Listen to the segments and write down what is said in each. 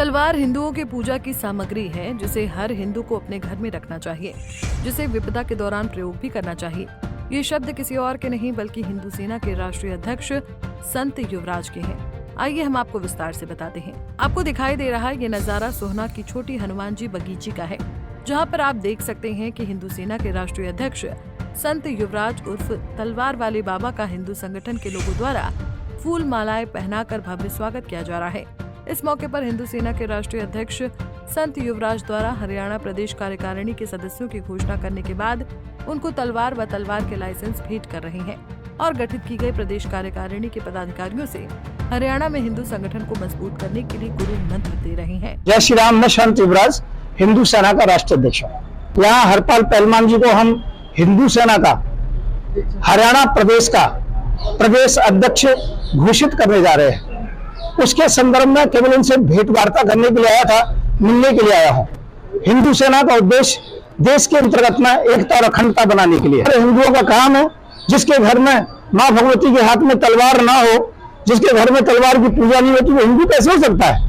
तलवार हिंदुओं की पूजा की सामग्री है जिसे हर हिंदू को अपने घर में रखना चाहिए, जिसे विपदा के दौरान प्रयोग भी करना चाहिए। ये शब्द किसी और के नहीं बल्कि हिंदू सेना के राष्ट्रीय अध्यक्ष संत युवराज के हैं। आइए हम आपको विस्तार से बताते हैं। आपको दिखाई दे रहा ये नजारा सोहना की छोटी हनुमान जी बगीची का है, जहाँ पर आप देख सकते हैं कि हिंदू सेना के राष्ट्रीय अध्यक्ष संत युवराज उर्फ तलवार वाले बाबा का हिंदू संगठन के लोगों द्वारा फूल मालाएं पहनाकर भव्य स्वागत किया जा रहा है। इस मौके पर हिंदू सेना के राष्ट्रीय अध्यक्ष संत युवराज द्वारा हरियाणा प्रदेश कार्यकारिणी के सदस्यों की घोषणा करने के बाद उनको तलवार व तलवार के लाइसेंस भेंट कर रहे हैं और गठित की गई प्रदेश कार्यकारिणी के पदाधिकारियों से हरियाणा में हिंदू संगठन को मजबूत करने के लिए गुरु मंत्र दे रहे हैं। जय श्री राम। मैं संत युवराज हिंदू सेना का राष्ट्रीय अध्यक्ष हूँ। यहाँ हरपाल पहलवान जी को हम हिंदू सेना का हरियाणा प्रदेश का प्रदेश अध्यक्ष घोषित करने जा रहे हैं। उसके संदर्भ में केवल इनसे भेंट वार्ता करने के लिए आया था, मिलने के लिए आया हूँ। हिंदू सेना का उद्देश्य देश के अंतर्गत में एकता और अखंडता बनाने के लिए हिंदुओं का काम है। जिसके घर में माँ भगवती के हाथ में तलवार ना हो, जिसके घर में तलवार की पूजा नहीं होती, वो हिंदू कैसे हो सकता है?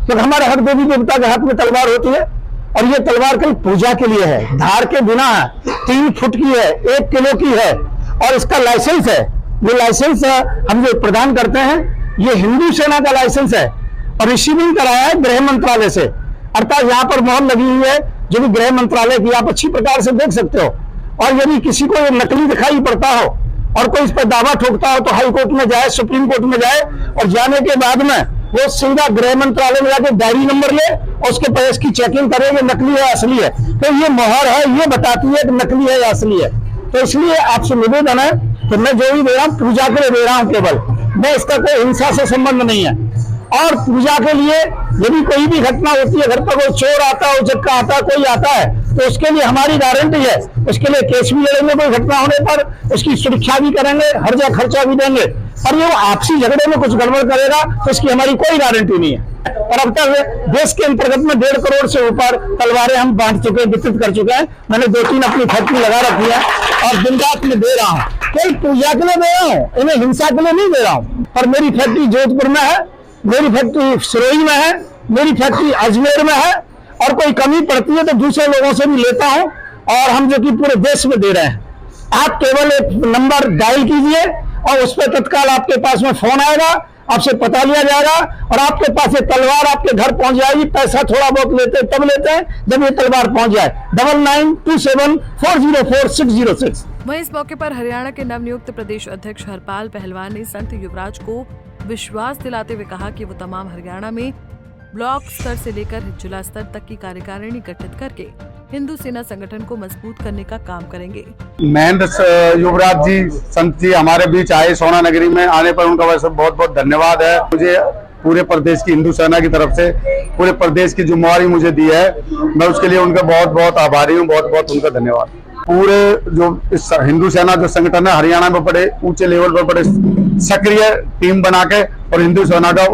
क्योंकि हमारे हर देवी देवता के हाथ में तलवार होती है और ये तलवार कई पूजा के लिए है, धार के बिना है, 3 फुट की है, 1 किलो की है और इसका लाइसेंस है। ये लाइसेंस हम जो प्रदान करते हैं ये हिंदू सेना का लाइसेंस है और रिसीविंग कराया है गृह मंत्रालय से, अर्थात यहाँ पर मोहर लगी हुई है जो भी गृह मंत्रालय की, आप अच्छी प्रकार से देख सकते हो। और यदि किसी को ये नकली दिखाई पड़ता हो और कोई इस पर दावा ठोकता हो तो हाई कोर्ट में जाए, सुप्रीम कोर्ट में जाए और जाने के बाद में वो सीधा गृह मंत्रालय में जाके डायरी नंबर ले और उसके पर इसकी चेकिंग करे कि नकली है असली है। तो ये मोहर है, ये बताती है कि नकली है या असली है। तो इसलिए आपसे निवेदन है कि मैं जो भी दे रहा हूँ पूजा के लिए दे रहा हूँ, केवल मैं इसका कोई हिंसा से संबंध नहीं है। और पूजा के लिए यदि कोई भी घटना होती है, घर पर कोई चोर आता है, उचक्का आता है, कोई आता है, तो उसके लिए हमारी गारंटी है, उसके लिए केस भी लड़ेंगे, कोई घटना होने पर उसकी सुरक्षा भी करेंगे, हर जगह खर्चा भी देंगे। और ये आपसी झगड़े में कुछ गड़बड़ करेगा तो इसकी हमारी कोई गारंटी नहीं है। और अब तक देश के अंतर्गत में 1.5 करोड़ से ऊपर तलवारें हम बांट चुके हैं, वितरित कर चुके हैं। मैंने 2-3 अपनी फैक्ट्री लगा रखी है और दिन रात में दे रहा हूँ, कोई पूजा के लिए दे रहा हूँ, इन्हें हिंसा के लिए नहीं दे रहा हूँ। और मेरी फैक्ट्री जोधपुर में है, मेरी फैक्ट्री सिरोही में है, मेरी फैक्ट्री अजमेर में है और कोई कमी पड़ती है तो दूसरे लोगों से भी लेता हूं और हम जो कि पूरे देश में दे रहे हैं। आप केवल एक नंबर डायल कीजिए और उस पर तत्काल आपके पास में फोन आएगा, आपसे पता लिया जाएगा और आपके पास ये तलवार आपके घर पहुंच जाएगी। पैसा थोड़ा बहुत लेते हैं, तब लेते हैं जब ये तलवार पहुंच जाए। 9927404606। वहीं इस मौके पर हरियाणा के नवनियुक्त प्रदेश अध्यक्ष हरपाल पहलवान ने संत युवराज को विश्वास दिलाते हुए कहा कि वो तमाम हरियाणा में ब्लॉक स्तर से लेकर जिला स्तर तक की कार्यकारिणी गठित करके हिंदू सेना संगठन को मजबूत करने का काम करेंगे। महेंद्र युवराज जी संत जी हमारे बीच आए सोना नगरी में, आने पर उनका वैसे बहुत बहुत धन्यवाद है। मुझे पूरे प्रदेश की हिंदू सेना की तरफ से पूरे प्रदेश की जिम्मेवारी मुझे दी है, मैं उसके लिए उनका बहुत बहुत आभारी हूँ, बहुत बहुत उनका धन्यवाद। पूरे जो इस हिंदू सेना जो संगठन है हरियाणा में बड़े ऊंचे लेवल पर बड़े सक्रिय टीम बना के और हिंदू सेना का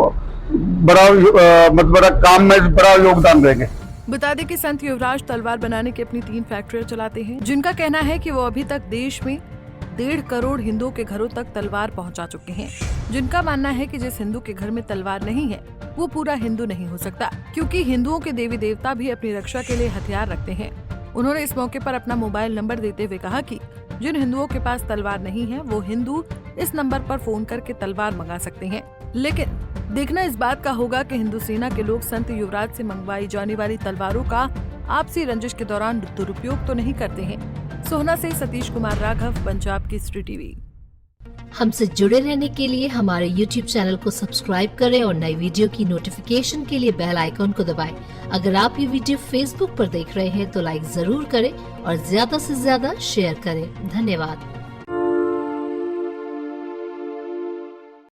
बड़ा काम में बड़ा योगदान देंगे। बता दें कि संत युवराज तलवार बनाने की अपनी 3 फैक्ट्रियां चलाते हैं, जिनका कहना है कि वो अभी तक देश में 1.5 करोड़ हिंदुओं के घरों तक तलवार पहुंचा चुके हैं। जिनका मानना है कि जिस हिंदू के घर में तलवार नहीं है वो पूरा हिंदू नहीं हो सकता, क्योंकि हिंदुओं के देवी देवता भी अपनी रक्षा के लिए हथियार रखते हैं। उन्होंने इस मौके पर अपना मोबाइल नंबर देते हुए कहा कि जिन हिंदुओं के पास तलवार नहीं है वो हिंदू इस नंबर पर फोन करके तलवार मंगा सकते हैं। लेकिन देखना इस बात का होगा कि हिंदू सेना के लोग संत युवराज से मंगवाई जाने वाली तलवारों का आपसी रंजिश के दौरान दुरुपयोग तो नहीं करते हैं। सोहना से सतीश कुमार राघव, पंजाब केसरी टीवी। हमसे जुड़े रहने के लिए हमारे YouTube चैनल को सब्सक्राइब करें और नई वीडियो की नोटिफिकेशन के लिए बेल आइकॉन को दबाएं। अगर आप ये वीडियो Facebook पर देख रहे हैं तो लाइक जरूर करें और ज्यादा से ज्यादा शेयर करें। धन्यवाद।